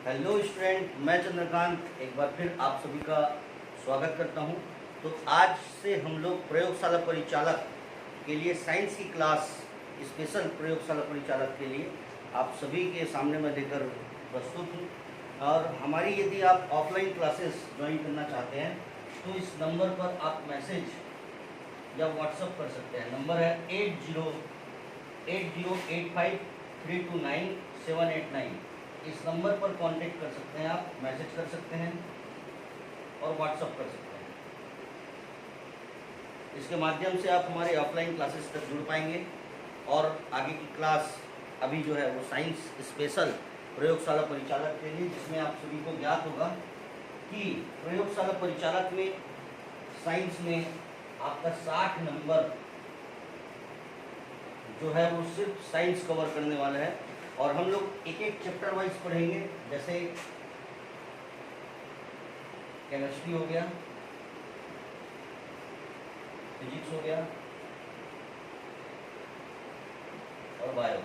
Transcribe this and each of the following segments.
Hello student, मैं चंद्रकांत एक बार फिर आप सभी का स्वागत करता हूं। तो आज से हम लोग प्रयोगशाला परिचालक के लिए साइंस की क्लास, स्पेशल प्रयोगशाला परिचालक के लिए आप सभी के सामने मैं लेकर प्रस्तुत हूं। और हमारी यदि आप ऑफलाइन क्लासेस ज्वाइन करना चाहते हैं तो इस नंबर पर आप मैसेज या व्हाट्सअप कर सकते हैं। नंबर है 8085329789। इस नंबर पर कांटेक्ट कर सकते हैं, आप मैसेज कर सकते हैं और व्हाट्सअप कर सकते हैं। इसके माध्यम से आप हमारे ऑफलाइन क्लासेस तक जुड़ पाएंगे और आगे की क्लास अभी जो है वो साइंस स्पेशल प्रयोगशाला परिचालक के लिए, जिसमें आप सभी को ज्ञात होगा कि प्रयोगशाला परिचालक में साइंस में आपका 60 नंबर जो है वो सिर्फ साइंस कवर करने वाला है। और हम लोग एक एक चैप्टर वाइज पढ़ेंगे, जैसे केमिस्ट्री हो गया, फिजिक्स हो गया और बायो।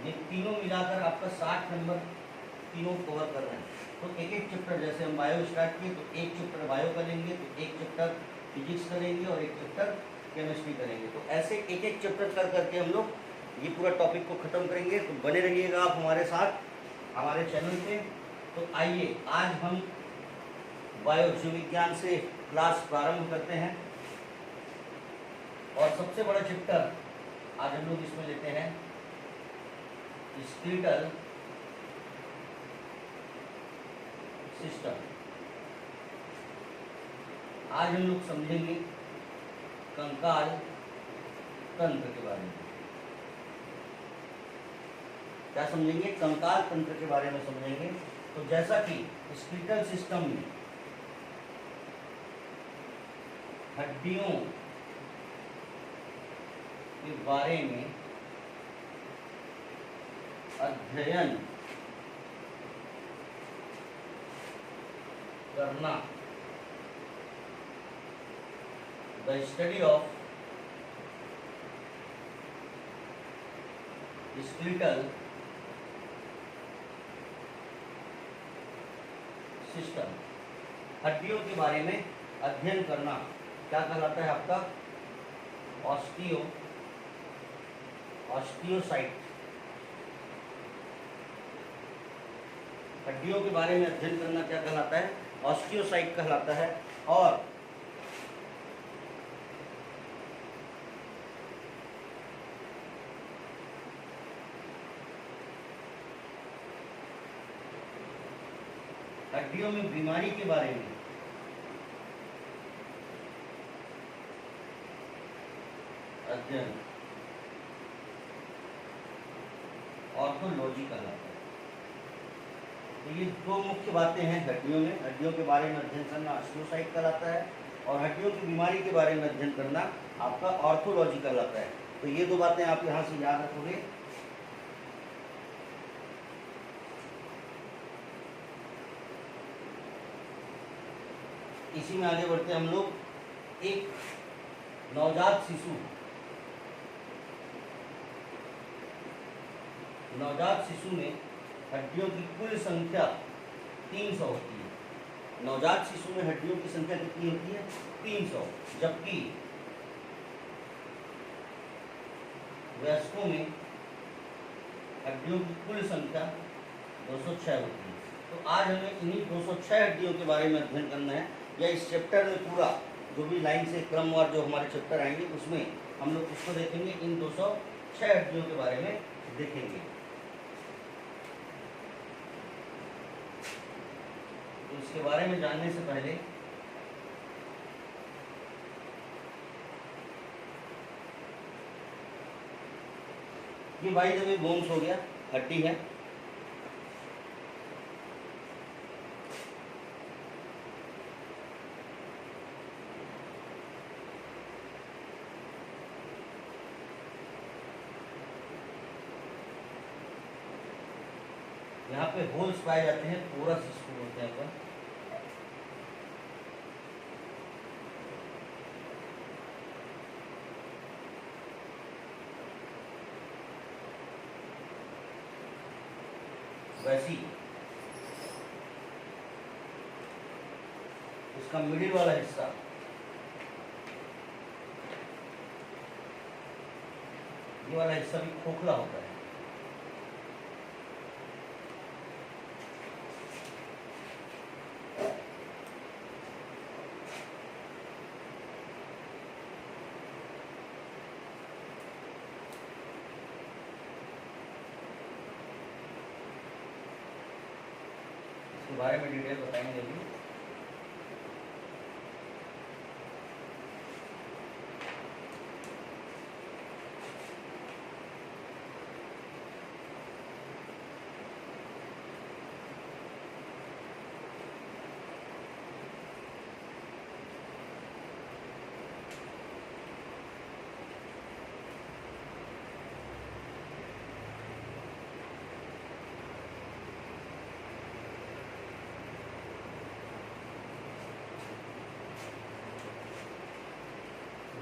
ये तीनों मिलाकर आपका 60 नंबर तीनों कवर कर रहे हैं। तो एक एक चैप्टर, जैसे हम बायो स्टार्ट किए तो एक चैप्टर बायो का लेंगे, तो एक चैप्टर फिजिक्स का लेंगे और एक चैप्टर केमिस्ट्री करेंगे। तो ऐसे एक एक चैप्टर कर करके हम लोग ये पूरा टॉपिक को ख़त्म करेंगे। तो बने रहिएगा आप हमारे साथ हमारे चैनल पे। तो आइए आज हम बायो जीव विज्ञान से क्लास प्रारंभ करते हैं। और सबसे बड़ा चैप्टर आज हम लोग इसमें लेते हैं स्केलेटल सिस्टम। आज हम लोग समझेंगे कंकाल तंत्र के बारे में। क्या समझेंगे? कंकाल तंत्र के बारे में समझेंगे। तो जैसा कि स्केलेटल सिस्टम में हड्डियों के बारे में अध्ययन करना, the study of skeletal system, हड्डियों के बारे में अध्ययन करना क्या कहलाता है? आपका ऑस्टियोसाइट। हड्डियों के बारे में अध्ययन करना क्या कहलाता है? ऑस्टियोसाइट कहलाता है। और हड्डियों में बीमारी के बारे में अध्ययन ऑर्थोलॉजी कहलाता है। तो ये दो मुख्य बातें हैं हड्डियों में। हड्डियों के बारे में अध्ययन करना ऑस्टियोसाइट कहलाता है और हड्डियों की बीमारी के बारे में अध्ययन करना आपका ऑर्थोलॉजी कहलाता है। तो ये दो बातें आप यहाँ से याद रखोगे। इसी में आगे बढ़ते हैं हम लोग। एक नवजात शिशु में हड्डियों की कुल संख्या 300 होती है। नवजात शिशु में हड्डियों की संख्या कितनी होती है? 300। जबकि वयस्कों में हड्डियों की कुल संख्या 206 होती है। तो आज हमें इन्हीं 206 हड्डियों के बारे में अध्ययन करना है। या इस चैप्टर में पूरा जो भी लाइन से क्रमवार जो हमारे चैप्टर आएंगे उसमें हम लोग उसको देखेंगे, इन 206 हड्डियों के बारे में देखेंगे। तो इसके बारे में जानने से पहले ये बाय द वे बोन्स हो गया, हड्डी है। यहाँ पे होल्स पाए जाते हैं, पोरस इसको बोलते हैं अपन। वैसी इसका मिडिल वाला हिस्सा, ये वाला हिस्सा भी खोखला होता है। इसके बारे में डिटेल बताएंगे अभी।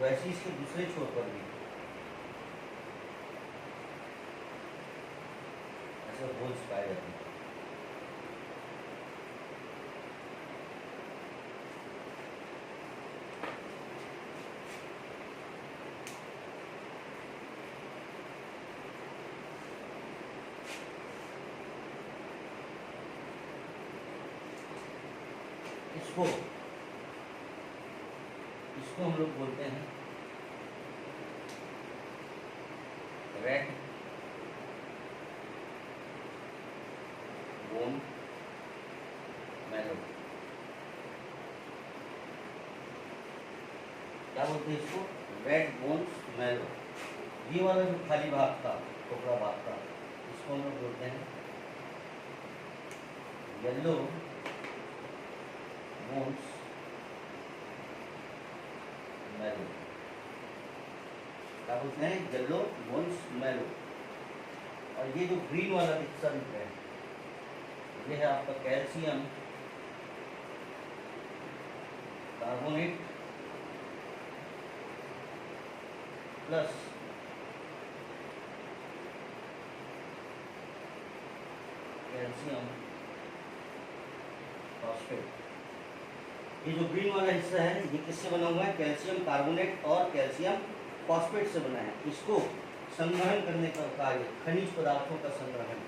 वैसे इसके दूसरे छोर पर भी ऐसे होल्स पाए जाते हैं। इसको हम लोग बोलते हैं रेड बोन मैरो। क्या बोलते हैं इसको? Red bones marrow. ये वाला जो खाली भाग था, टुकड़ा भाग था, इसको हम लोग बोलते हैं येलो बोन्स मैरो। क्या बोलते हैं? Yellow bones marrow. और ये जो ग्रीन वाला हिस्सा दिख रहा है, ये है आपका calcium carbonate plus calcium phosphate. ये जो ग्रीन वाला हिस्सा है, ये किससे बना हुआ है? कैल्शियम कार्बोनेट और कैल्शियम फॉस्फेट से बना है। इसको संग्रहण करने का कार्य, खनिज पदार्थों का संग्रहण।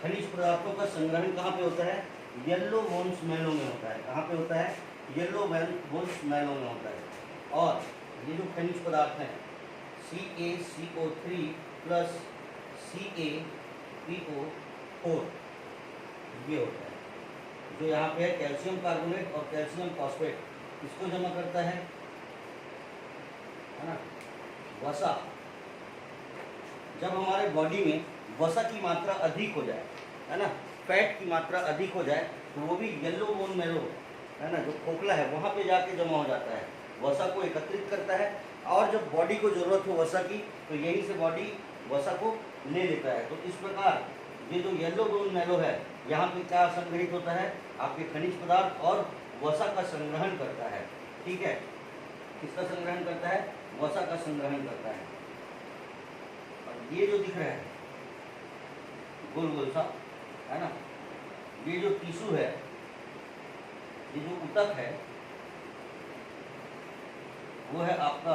खनिज पदार्थों का संग्रहण कहाँ पे होता है? येलो बोन्स मैरो में होता है। कहाँ पे होता है? येलो बोन्स मैरो में होता है। और ये जो खनिज पदार्थ हैं CaCO3 प्लस CaPO4, ये होता है जो यहाँ पे है कैल्शियम कार्बोनेट और कैल्शियम फॉस्फेट। इसको जमा करता है ना वसा। जब हमारे बॉडी में वसा की मात्रा अधिक हो जाए, है ना, फैट की मात्रा अधिक हो जाए, तो वो भी येलो बोन मैरो, है ना, जो खोखला है वहाँ पे जाके जमा हो जाता है, वसा को एकत्रित करता है। और जब बॉडी को ज़रूरत हो वसा की, तो यहीं से बॉडी वसा को ले लेता है। तो इस प्रकार ये जो येलो बोन मैरो है, यहाँ पे क्या संग्रहित होता है? आपके खनिज पदार्थ और वसा का संग्रहण करता है। ठीक है, किसका संग्रहण करता है? वसा का संग्रहण करता है। और ये जो दिख रहा है गोल गोल सा, है ना, ये जो टिश्यू है, ये जो ऊतक है, वो है आपका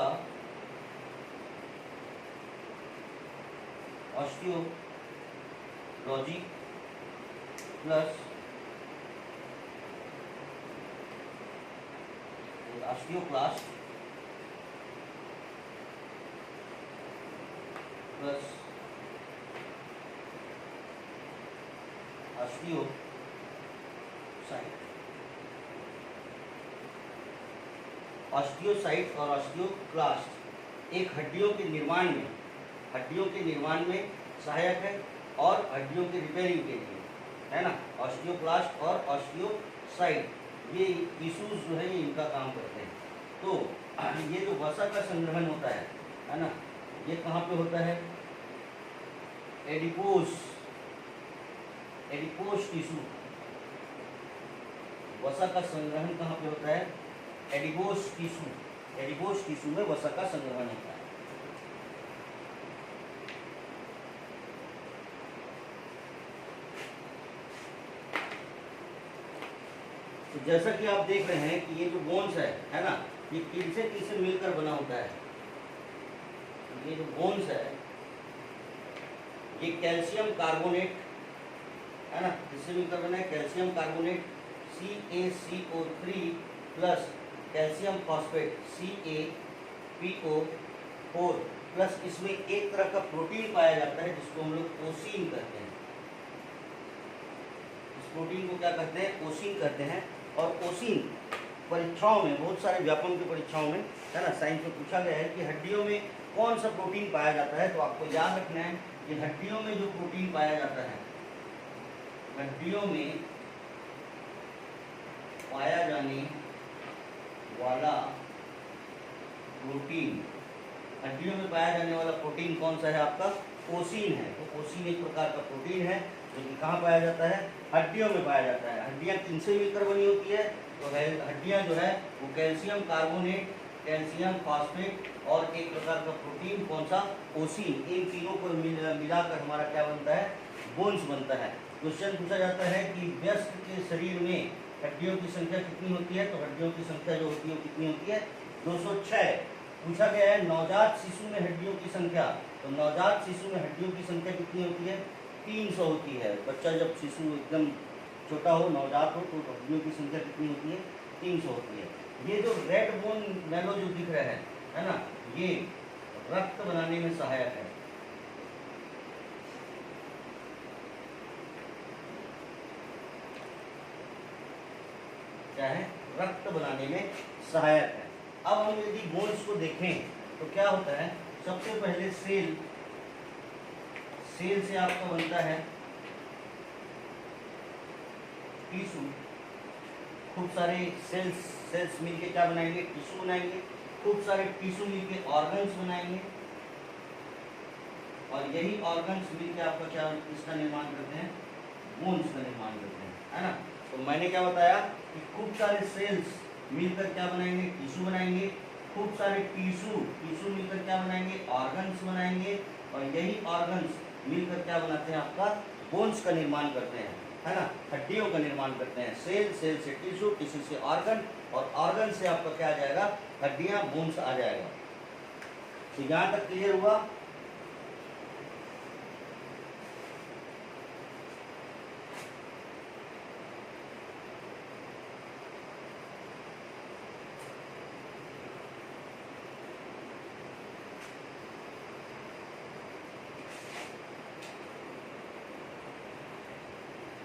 osteology plus osteoclast plus osteocyte. Osteocyte और ऑस्टियोक्लास्ट एक हड्डियों के निर्माण में सहायक है और हड्डियों के रिपेयरिंग के लिए, है ना। ऑस्टियोक्लास्ट और ऑस्टियोसाइट ये टिश्यूज जो है, ये इनका काम करते हैं। तो ये जो वसा का संग्रहण होता है ना, ये कहाँ पे होता है? Adipose tissue. वसा का संग्रहण कहाँ पे होता है? एडिपोज टिश्यू में वसा का संग्रहण होता है। जैसा कि आप देख रहे हैं कि ये जो बोन्स है ना, ये किससे मिलकर बना होता है। ये जो बोन्स है ये कैल्शियम कार्बोनेट है ना, किससे मिलकर बना है, calcium carbonate CaCO3 plus calcium phosphate CaPO4 plus इसमें एक तरह का प्रोटीन पाया जाता है जिसको हम लोग ओसीन कहते हैं। इस प्रोटीन को क्या कहते हैं, ओसीन कहते हैं। और ओसीन परीक्षाओं में, बहुत सारे व्यापम की परीक्षाओं में है ना, साइंस में पूछा गया है कि हड्डियों में कौन सा प्रोटीन पाया जाता है। तो आपको याद रखना है कि हड्डियों में जो प्रोटीन पाया जाता है, हड्डियों में पाया जाने वाला प्रोटीन, हड्डियों में पाया जाने वाला प्रोटीन कौन सा है आपका, ओसीन है। तो ओसीन एक प्रकार का प्रोटीन है जो कि कहाँ पाया जाता है, हड्डियों में पाया जाता है। हड्डियाँ किनसे मिलकर बनी होती है, तो हड्डियाँ जो है वो कैल्शियम कार्बोनेट, कैल्शियम फॉस्फेट और एक प्रकार का प्रोटीन कौन सा, ओसीन, इन तीनों को मिलाकर हमारा क्या बनता है, बोन्स बनता है। क्वेश्चन पूछा जाता है कि वयस्क के शरीर में हड्डियों की संख्या कितनी होती है, तो हड्डियों की संख्या जो होती है कितनी होती है, 206। पूछा गया है नवजात शिशु में हड्डियों की संख्या, तो नवजात शिशु में हड्डियों की संख्या कितनी होती है, 300 होती है। बच्चा जब शिशु एकदम छोटा हो, नवजात हो, तो हड्डियों की संख्या कितनी होती है, 300 होती है। ये जो रेड बोन मैरो जो दिख रहा है ना, ये रक्त बनाने में सहायक है। क्या है, रक्त बनाने में सहायक है। अब हम यदि बोन्स को देखें तो क्या होता है, सबसे पहले सेल से आपका बनता है टिश्यू। खूब सारे सेल्स मिलके क्या बनाएंगे, टिश्यू बनाएंगे। खूब सारे टिश्यू मिलके ऑर्गन्स बनाएंगे और यही ऑर्गन्स मिलके आपका क्या, इसका निर्माण करते हैं, बोन्स का निर्माण करते हैं, है ना। तो मैंने क्या बताया कि खूब सारे सेल्स मिलकर क्या बनाएंगे, टिश्यू बनाएंगे। खूब सारे टिश्यू मिलकर क्या बनाएंगे, ऑर्गन्स बनाएंगे और यही ऑर्गन्स मिलकर क्या बनाते हैं, आपका बोन्स का निर्माण करते हैं, है ना, हड्डियों का निर्माण करते हैं। सेल से टिश्यू से ऑर्गन और ऑर्गन से आपका क्या आ जाएगा, हड्डियां, बोन्स आ जाएगा। तो यहाँ तक क्लियर हुआ।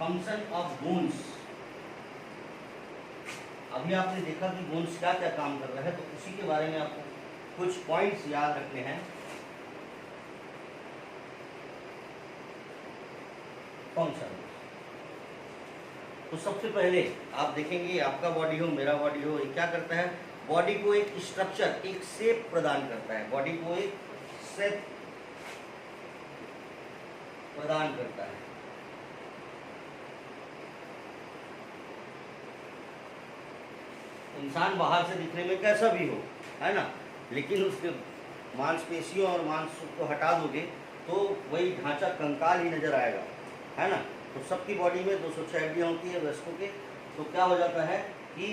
फंक्शन ऑफ बोन्स, अभी आपने देखा कि बोन्स क्या क्या काम कर रहा है, तो उसी के बारे में आपको कुछ पॉइंट्स याद रखने हैं। फंक्शन, तो सबसे पहले आप देखेंगे आपका बॉडी हो, मेरा बॉडी हो, ये क्या करता है, बॉडी को एक स्ट्रक्चर, एक शेप प्रदान करता है। बॉडी को एक शेप प्रदान करता है। इंसान बाहर से दिखने में कैसा भी हो, है ना, लेकिन उसके मांसपेशियों और मांस को हटा दोगे तो वही ढांचा कंकाल ही नजर आएगा, है ना। तो सबकी बॉडी में 206 हड्डियाँ होती है वयस्कों के। तो क्या हो जाता है कि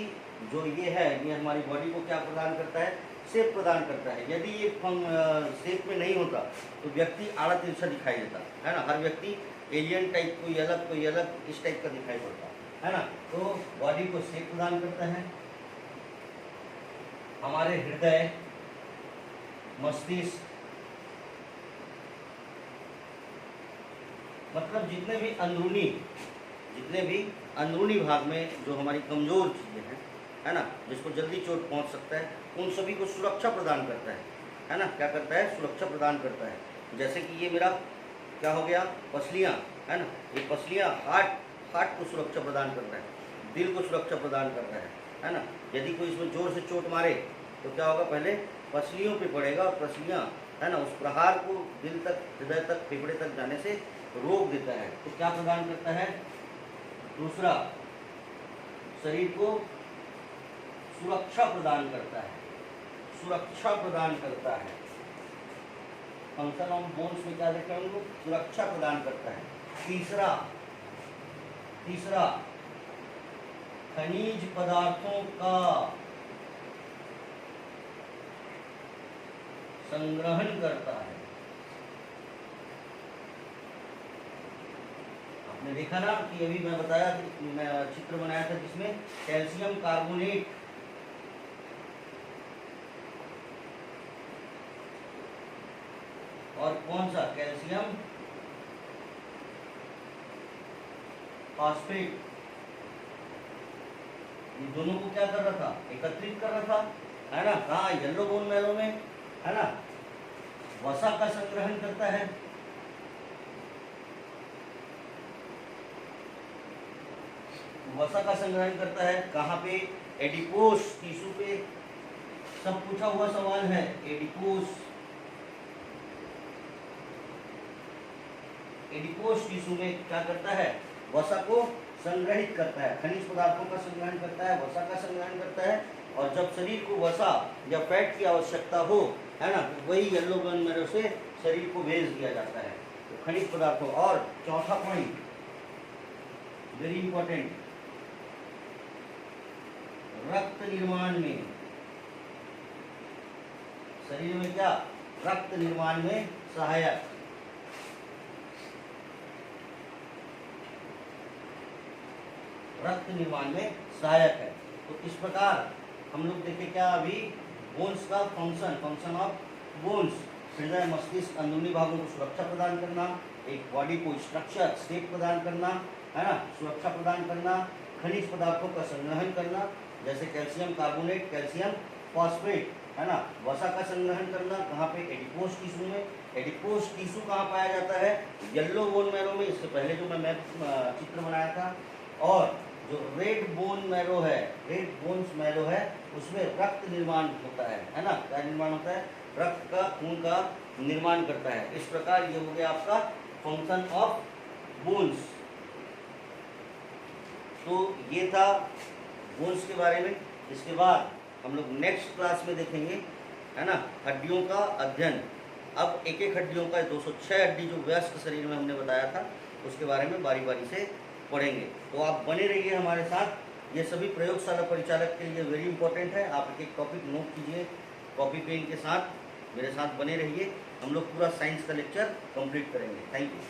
जो ये है, ये हमारी बॉडी को क्या प्रदान करता है, शेप प्रदान करता है। यदि ये शेप में नहीं होता तो व्यक्ति आड़ा तिरछा दिखाई देता, है ना। हर व्यक्ति एलियन टाइप, कोई अलग इस टाइप का दिखाई पड़ता, है ना। तो बॉडी को शेप प्रदान करता है। हमारे हृदय, मस्तिष्क, मतलब जितने भी अंदरूनी भाग में जो हमारी कमजोर चीजें हैं, है ना, जिसको जल्दी चोट पहुंच सकता है, उन सभी को सुरक्षा प्रदान करता है ना। क्या करता है, सुरक्षा प्रदान करता है। जैसे कि ये मेरा क्या हो गया, पसलियाँ, है ना। ये पसलियाँ हार्ट को सुरक्षा प्रदान करता है, दिल को सुरक्षा प्रदान करता है ना। यदि कोई इसमें जोर से चोट मारे तो क्या होगा, पहले पसलियों पे पड़ेगा और पसलियाँ, है ना, उस प्रहार को दिल तक, हृदय तक, फेफड़े तक जाने से रोक देता है। तो क्या प्रदान करता है, दूसरा, शरीर को सुरक्षा प्रदान करता है, सुरक्षा प्रदान करता है। फंक्शन ऑफ बोन्स में क्या देखते हैं, उनको सुरक्षा प्रदान करता है। तीसरा खनिज पदार्थों का संग्रहण करता है। आपने देखा ना कि अभी मैं बताया, मैं चित्र बनाया था जिसमें कैल्शियम कार्बोनेट और कौन सा कैल्शियम फॉस्फेट, ये दोनों को क्या कर रहा था, एकत्रित कर रहा था, है ना। कहाँ, येलो बोन मैरो में, है ना। वसा का संग्रहण करता है, वसा का संग्रहण करता है कहाँ पे, एडिपोस टिश्यू पे। सब पूछा हुआ सवाल है, एडिपोस टिश्यू में क्या करता है, वसा को संग्रहित करता है, खनिज पदार्थों का संग्रहण करता है, वसा का संग्रहण करता है। और जब शरीर को वसा या फैट की आवश्यकता हो, है ना, तो वही येलो बोन मैरो से शरीर को भेज दिया जाता है। तो खनिज पदार्थों, और चौथा पॉइंट वेरी इंपॉर्टेंट, रक्त निर्माण में, शरीर में क्या, रक्त निर्माण में सहायक, रक्त निर्माण में सहायक है। तो इस प्रकार हम लोग देखें क्या अभी, बोन्स का फंक्शन ऑफ बोन्स, हृदय, मस्तिष्क, अंदरूनी भागों को सुरक्षा प्रदान करना, एक बॉडी को स्ट्रक्चर, शेप प्रदान करना, है ना, सुरक्षा प्रदान करना, खनिज पदार्थों का संग्रहण करना, जैसे कैल्शियम कार्बोनेट, कैल्शियम फॉस्फेट, है ना, वसा का संग्रहण करना, कहाँ पे, एडिपोस टिश्यू में। एडिपोस टिश्यू कहाँ पाया जाता है, येलो बोन मैरो में, इससे पहले जो मैं चित्र बनाया था। और जो रेड बोन मैरो है, रेड बोन्स मैरो है, उसमें रक्त निर्माण होता है ना, क्या निर्माण होता है, रक्त का, खून का निर्माण करता है। इस प्रकार ये हो गया आपका फंक्शन ऑफ बोन्स। तो ये था बोन्स के बारे में। इसके बाद हम लोग नेक्स्ट क्लास में देखेंगे, है ना, हड्डियों का अध्ययन। अब एक एक हड्डियों का 206 हड्डी जो वयस्क शरीर में हमने बताया था, उसके बारे में बारी बारी से पढ़ेंगे। तो आप बने रहिए हमारे साथ। ये सभी प्रयोगशाला परिचालक के लिए वेरी इंपॉर्टेंट है। आप एक एक टॉपिक नोट कीजिए कॉपी पेन के साथ, मेरे साथ बने रहिए। हम लोग पूरा साइंस का लेक्चर कंप्लीट करेंगे। Thank you.